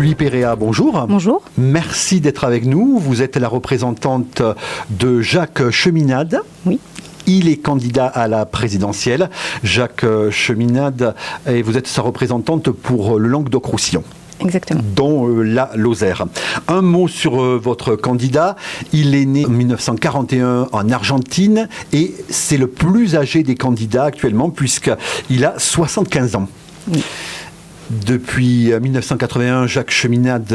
Julie Péréa, bonjour. Bonjour. Merci d'être avec nous. Vous êtes la représentante de Jacques Cheminade. Oui. Il est candidat à la présidentielle. Jacques Cheminade, et vous êtes sa représentante pour le Languedoc-Roussillon. Exactement. Dont la Lozère. Un mot sur votre candidat. Il est né en 1941 en Argentine et c'est le plus âgé des candidats actuellement puisqu'il a 75 ans. Oui. Depuis 1981, Jacques Cheminade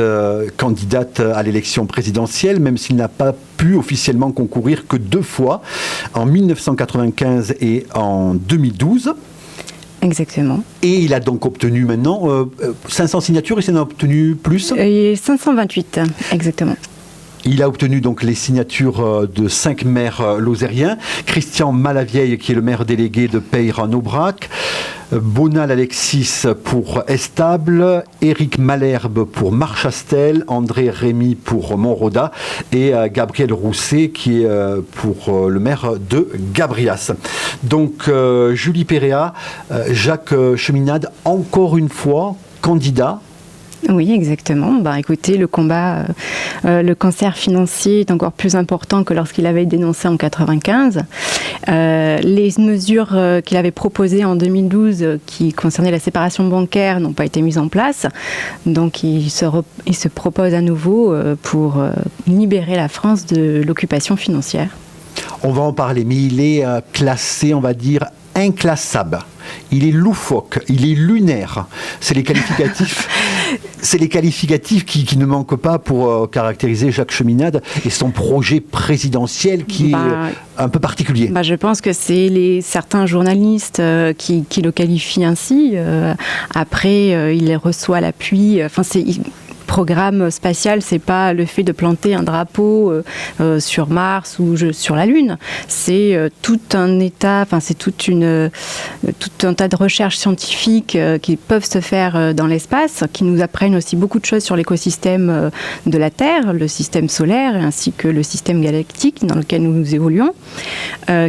candidate à l'élection présidentielle, même s'il n'a pas pu officiellement concourir que 2 fois, en 1995 et en 2012. Exactement. Et il a donc obtenu maintenant 500 signatures, il s'en a obtenu plus 528, exactement. Il a obtenu donc les signatures de 5 maires lozériens. Christian Malavieille, qui est le maire délégué de Peyre-en-Aubrac. Bonal Alexis pour Estable. Éric Malherbe pour Marchastel. André Rémy pour Montroda. Et Gabriel Rousset, qui est pour le maire de Gabrias. Donc, Julie Péréa, Jacques Cheminade, encore une fois, candidat. Oui, exactement. Écoutez, le combat, le cancer financier est encore plus important que lorsqu'il avait dénoncé en 1995. Les mesures qu'il avait proposées en 2012 qui concernaient la séparation bancaire n'ont pas été mises en place. Donc, il se propose à nouveau pour libérer la France de l'occupation financière. On va en parler, mais il est classé, on va dire, inclassable. Il est loufoque, il est lunaire. C'est les qualificatifs. C'est les qualificatifs qui ne manquent pas pour caractériser Jacques Cheminade et son projet présidentiel qui est un peu particulier. Je pense que c'est certains journalistes qui le qualifient ainsi. Après, il reçoit l'appui. Programme spatial, c'est pas le fait de planter un drapeau sur Mars ou sur la Lune. C'est tout un état, c'est tout un tas de recherches scientifiques qui peuvent se faire dans l'espace, qui nous apprennent aussi beaucoup de choses sur l'écosystème de la Terre, le système solaire ainsi que le système galactique dans lequel nous évoluons,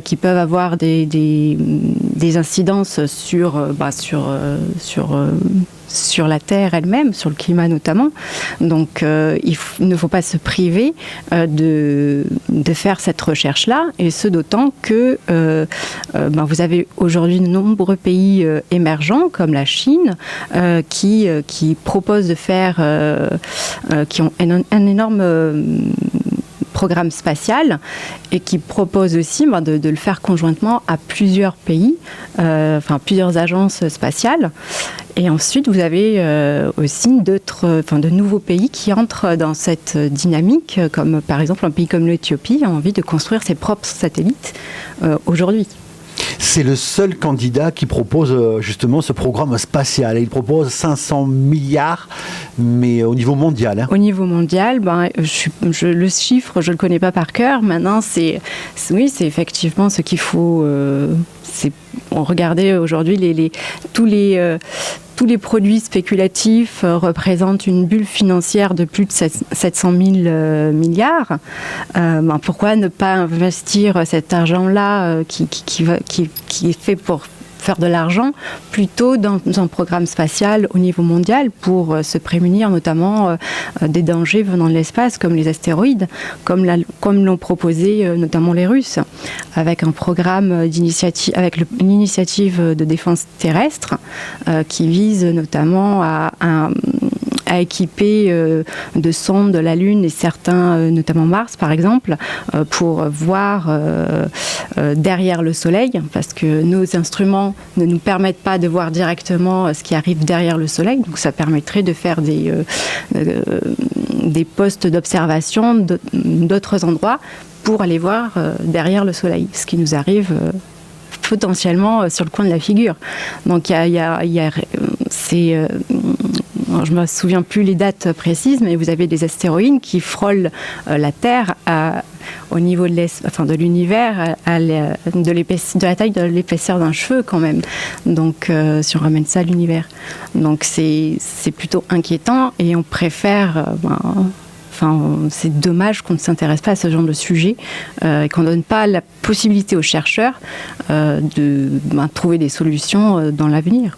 qui peuvent avoir des incidences sur la Terre elle-même, sur le climat notamment. Donc, il ne faut pas se priver de faire cette recherche-là, et ce d'autant que vous avez aujourd'hui de nombreux pays émergents, comme la Chine, qui proposent de faire, qui ont un énorme programme spatial et qui propose aussi de le faire conjointement à plusieurs pays, plusieurs agences spatiales. Et ensuite, vous avez aussi de nouveaux pays qui entrent dans cette dynamique, comme par exemple un pays comme l'Éthiopie a envie de construire ses propres satellites aujourd'hui. C'est le seul candidat qui propose justement ce programme spatial. Il propose 500 milliards, mais au niveau mondial. Au niveau mondial, le chiffre, je ne le connais pas par cœur. Maintenant, c'est effectivement ce qu'il faut... Regardez aujourd'hui tous les produits spéculatifs représentent une bulle financière de plus de 700 000 milliards. Pourquoi ne pas investir cet argent-là qui est fait pour faire de l'argent plutôt dans un programme spatial au niveau mondial pour se prémunir notamment des dangers venant de l'espace comme les astéroïdes, comme l'ont proposé notamment les Russes, avec un programme d'initiative, avec l'initiative de défense terrestre qui vise notamment à équiper de sondes de la Lune et certains, notamment Mars par exemple, pour voir derrière le Soleil, parce que nos instruments ne nous permettent pas de voir directement ce qui arrive derrière le Soleil, donc ça permettrait de faire des postes d'observation d'autres endroits pour aller voir derrière le Soleil, ce qui nous arrive potentiellement sur le coin de la figure. Donc je ne me souviens plus les dates précises, mais vous avez des astéroïdes qui frôlent la Terre au niveau de l'univers, de la taille de l'épaisseur d'un cheveu quand même. Donc, si on ramène ça à l'univers. Donc, c'est plutôt inquiétant et on préfère... c'est dommage qu'on ne s'intéresse pas à ce genre de sujet et qu'on ne donne pas la possibilité aux chercheurs de trouver des solutions dans l'avenir.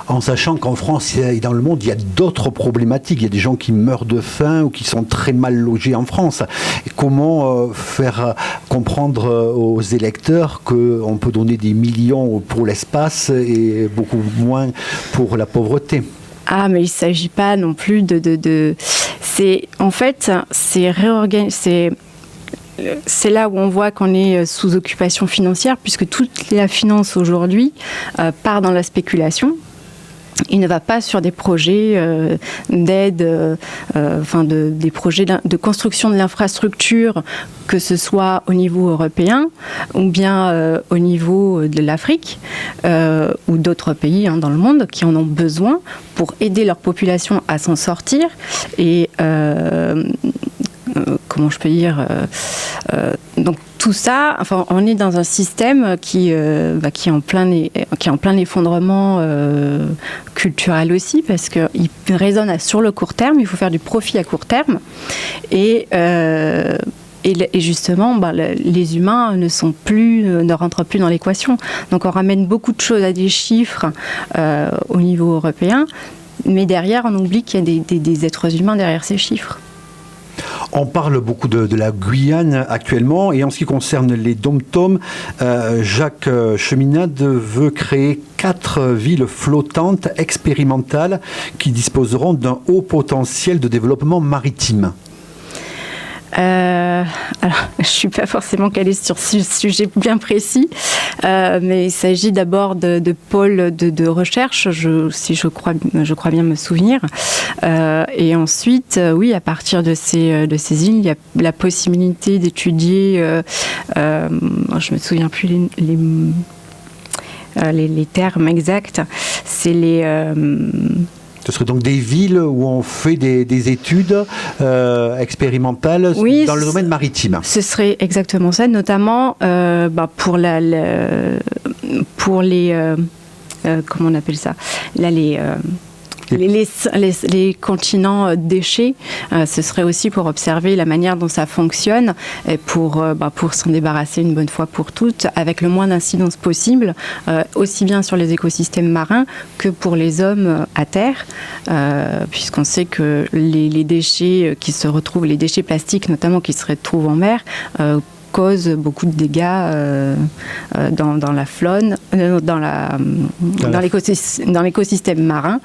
En sachant qu'en France et dans le monde, il y a d'autres problématiques. Il y a des gens qui meurent de faim ou qui sont très mal logés en France. Et comment faire comprendre aux électeurs qu'on peut donner des millions pour l'espace et beaucoup moins pour la pauvreté? Ah, mais il ne s'agit pas non plus c'est là où on voit qu'on est sous occupation financière, puisque toute la finance aujourd'hui part dans la spéculation. Il ne va pas sur des projets d'aide, des projets de construction de l'infrastructure, que ce soit au niveau européen ou bien au niveau de l'Afrique ou d'autres pays dans le monde qui en ont besoin pour aider leur population à s'en sortir. Et comment je peux dire donc tout ça, on est dans un système qui est en plein effondrement culturel aussi, parce qu'il résonne sur le court terme. Il faut faire du profit à court terme et justement, les humains ne rentrent plus dans l'équation. Donc on ramène beaucoup de choses à des chiffres au niveau européen, mais derrière on oublie qu'il y a des êtres humains derrière ces chiffres. On parle beaucoup de la Guyane actuellement, et en ce qui concerne les dom-toms, Jacques Cheminade veut créer 4 villes flottantes expérimentales qui disposeront d'un haut potentiel de développement maritime. Alors, je ne suis pas forcément calée sur ce sujet bien précis, mais il s'agit d'abord de pôles de recherche, si je crois bien me souvenir. Et ensuite, oui, à partir de ces îles, il y a la possibilité d'étudier, je ne me souviens plus les termes exacts, c'est ce serait donc des villes où on fait des études expérimentales, oui, dans le domaine maritime. Ce serait exactement ça, notamment pour les comment on appelle ça là, les continents déchets, ce serait aussi pour observer la manière dont ça fonctionne et pour s'en débarrasser une bonne fois pour toutes avec le moins d'incidence possible, aussi bien sur les écosystèmes marins que pour les hommes à terre, puisqu'on sait que les déchets qui se retrouvent, les déchets plastiques notamment qui se retrouvent en mer, cause beaucoup de dégâts dans la faune, dans l'écosystème marin.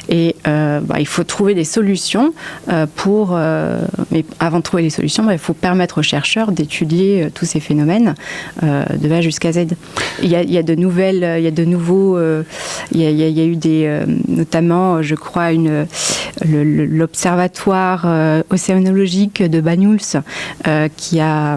Et il faut trouver des solutions mais avant de trouver les solutions, il faut permettre aux chercheurs d'étudier tous ces phénomènes de A jusqu'à Z. Il y a eu notamment, je crois, l'observatoire océanologique de Banyuls qui a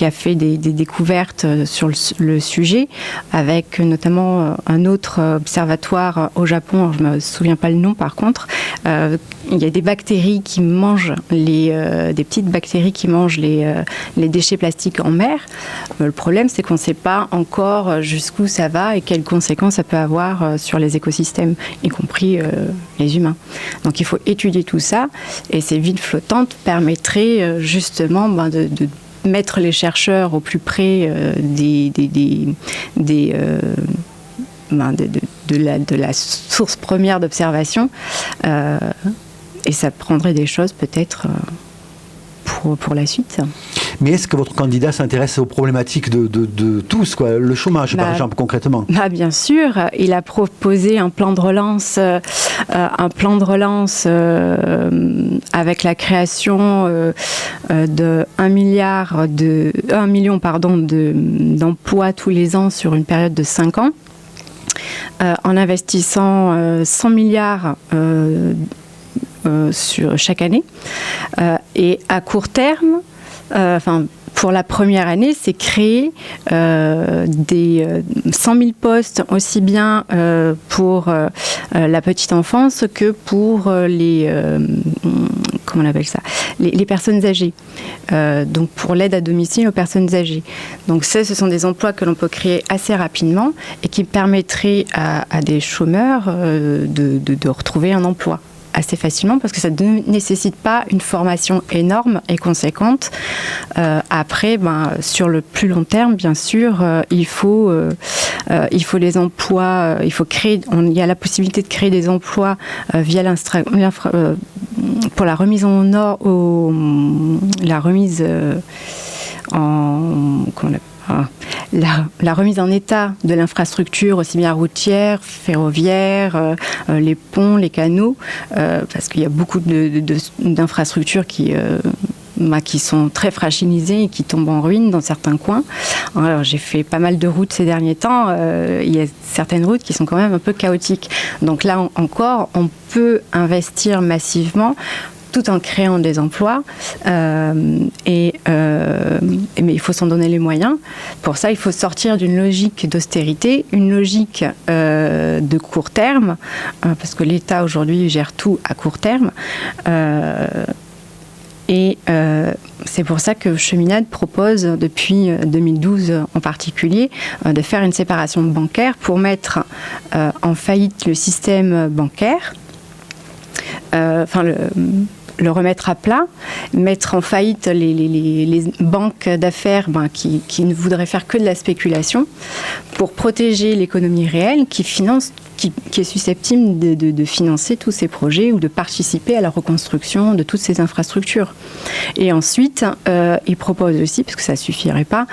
fait des découvertes sur le sujet, avec notamment un autre observatoire au Japon, je ne me souviens pas le nom par contre. Il y a des bactéries qui mangent des petites bactéries qui mangent les déchets plastiques en mer. Le problème, c'est qu'on ne sait pas encore jusqu'où ça va et quelles conséquences ça peut avoir sur les écosystèmes, y compris les humains. Donc il faut étudier tout ça, et ces villes flottantes permettraient justement de mettre les chercheurs au plus près de la source première d'observation, et ça prendrait des choses peut-être pour la suite. Mais est-ce que votre candidat s'intéresse aux problématiques de tous, quoi, le chômage par exemple, concrètement? Bien sûr, il a proposé un plan de relance, avec la création de 1 million d'emplois tous les ans sur une période de 5 ans, en investissant 100 milliards sur chaque année. Et à court terme, pour la première année, c'est créer des 100 000 postes, aussi bien pour la petite enfance que pour les personnes âgées. Donc pour l'aide à domicile aux personnes âgées. Donc ce sont des emplois que l'on peut créer assez rapidement et qui permettraient à des chômeurs de retrouver un emploi assez facilement, parce que ça ne nécessite pas une formation énorme et conséquente. Après, sur le plus long terme, bien sûr, il faut il faut les emplois, il y a la possibilité de créer des emplois via pour la remise en ordre, la remise la remise en état de l'infrastructure, aussi bien routière, ferroviaire, les ponts, les canaux, parce qu'il y a beaucoup d'infrastructures qui sont très fragilisées et qui tombent en ruine dans certains coins. Alors, j'ai fait pas mal de routes ces derniers temps. Il y a certaines routes qui sont quand même un peu chaotiques. Donc là encore, on peut investir massivement tout en créant des emplois. Mais il faut s'en donner les moyens. Pour ça, il faut sortir d'une logique d'austérité, une logique de court terme, parce que l'État aujourd'hui gère tout à court terme. C'est pour ça que Cheminade propose, depuis 2012 en particulier, de faire une séparation bancaire pour mettre en faillite le système bancaire, le remettre à plat, mettre en faillite les banques d'affaires qui ne voudraient faire que de la spéculation, pour protéger l'économie réelle qui est susceptible de financer tous ces projets ou de participer à la reconstruction de toutes ces infrastructures. Et ensuite, il propose aussi, parce que ça ne suffirait pas,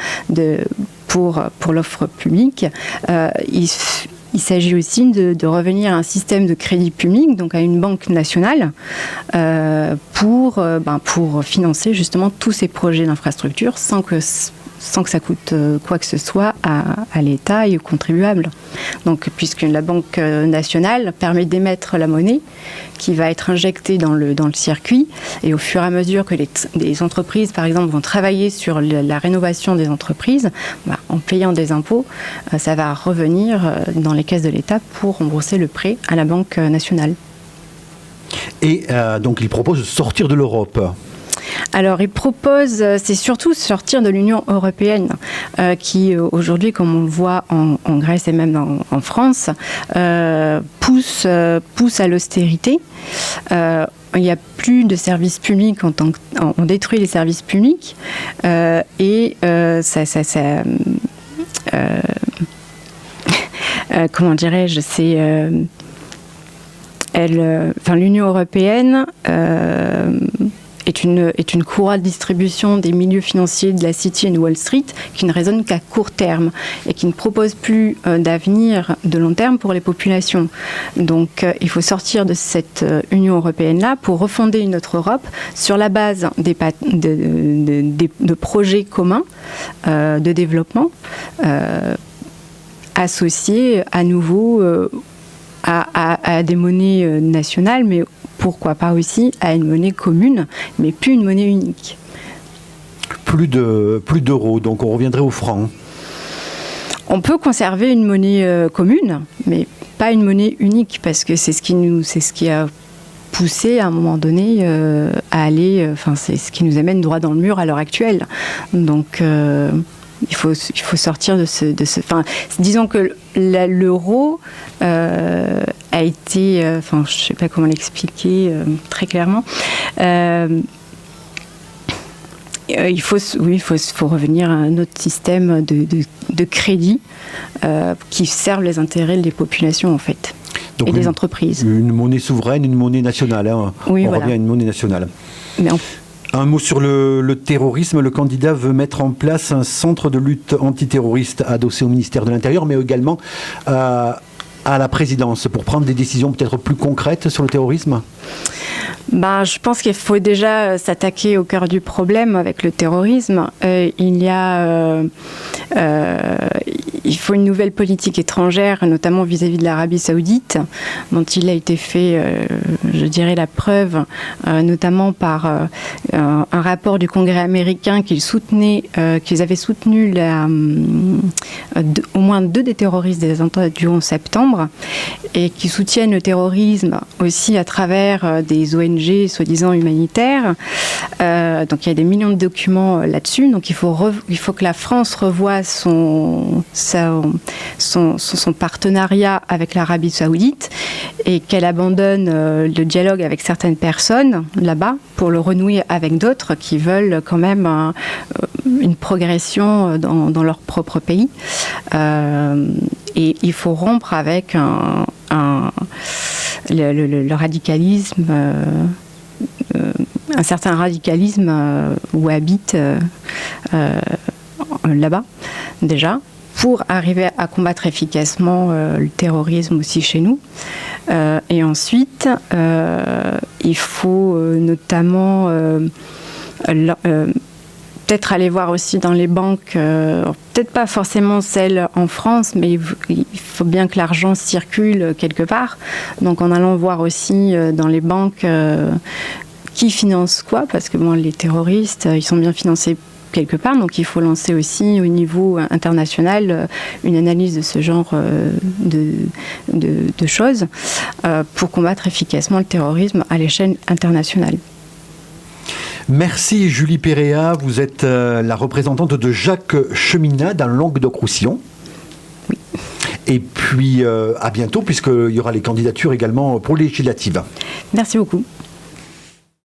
pour l'offre publique, il s'agit aussi de revenir à un système de crédit public, donc à une banque nationale, pour financer justement tous ces projets d'infrastructure sans que ça coûte quoi que ce soit à l'État et aux contribuables. Donc, puisque la Banque nationale permet d'émettre la monnaie qui va être injectée dans le circuit, et au fur et à mesure que les entreprises, par exemple, vont travailler sur la rénovation des entreprises, en payant des impôts, ça va revenir dans les caisses de l'État pour rembourser le prêt à la Banque nationale. Et donc, il propose de sortir de l'Europe. Alors, il propose, c'est surtout sortir de l'Union européenne, qui aujourd'hui, comme on le voit en Grèce et même en France, pousse à l'austérité. Il n'y a plus de services publics on détruit les services publics comment dirais-je, l'Union européenne est une courroie de distribution des milieux financiers de la City et Wall Street qui ne raisonne qu'à court terme et qui ne propose plus d'avenir de long terme pour les populations. Donc il faut sortir de cette Union européenne-là pour refonder une autre Europe sur la base de projets communs de développement associés à nouveau à des monnaies nationales, mais pourquoi pas aussi à une monnaie commune, mais plus une monnaie unique. Plus d'euros, donc on reviendrait au franc. On peut conserver une monnaie commune, mais pas une monnaie unique, parce que c'est ce qui a poussé à un moment donné à aller, c'est ce qui nous amène droit dans le mur à l'heure actuelle. Donc il faut sortir de ce. Disons que l'euro a été, je ne sais pas comment l'expliquer très clairement. Il faut revenir à un autre système de crédit qui serve les intérêts des populations en fait. Donc et des entreprises. Une monnaie souveraine, une monnaie nationale. Oui, on voilà. revient à une monnaie nationale. Mais un mot sur le terrorisme. Le candidat veut mettre en place un centre de lutte antiterroriste adossé au ministère de l'Intérieur, mais également à la présidence, pour prendre des décisions peut-être plus concrètes sur le terrorisme. Je pense qu'il faut déjà s'attaquer au cœur du problème avec le terrorisme. Il faut une nouvelle politique étrangère, notamment vis-à-vis de l'Arabie Saoudite, dont il a été fait, je dirais, la preuve, notamment par un rapport du Congrès américain qu'ils avaient soutenu au moins 2 des terroristes des attentats du 11 septembre, et qui soutiennent le terrorisme aussi à travers des ONG soi-disant humanitaires. Donc il y a des millions de documents là-dessus. Donc il faut que la France revoie son partenariat avec l'Arabie Saoudite et qu'elle abandonne le dialogue avec certaines personnes là-bas pour le renouer avec d'autres qui veulent quand même une progression dans leur propre pays. Et il faut rompre avec le radicalisme, un certain radicalisme wahhabite là-bas, déjà, pour arriver à combattre efficacement le terrorisme aussi chez nous. Et ensuite, il faut notamment peut-être aller voir aussi dans les banques, peut-être pas forcément celles en France, mais il faut bien que l'argent circule quelque part. Donc en allant voir aussi dans les banques qui finance quoi, parce que bon, les terroristes, ils sont bien financés quelque part, donc il faut lancer aussi au niveau international une analyse de ce genre de choses pour combattre efficacement le terrorisme à l'échelle internationale. Merci Julie Péréa, vous êtes la représentante de Jacques Cheminade dans le Languedoc-Roussillon. Oui. Et puis à bientôt, puisqu'il y aura les candidatures également pour les législatives. Merci beaucoup.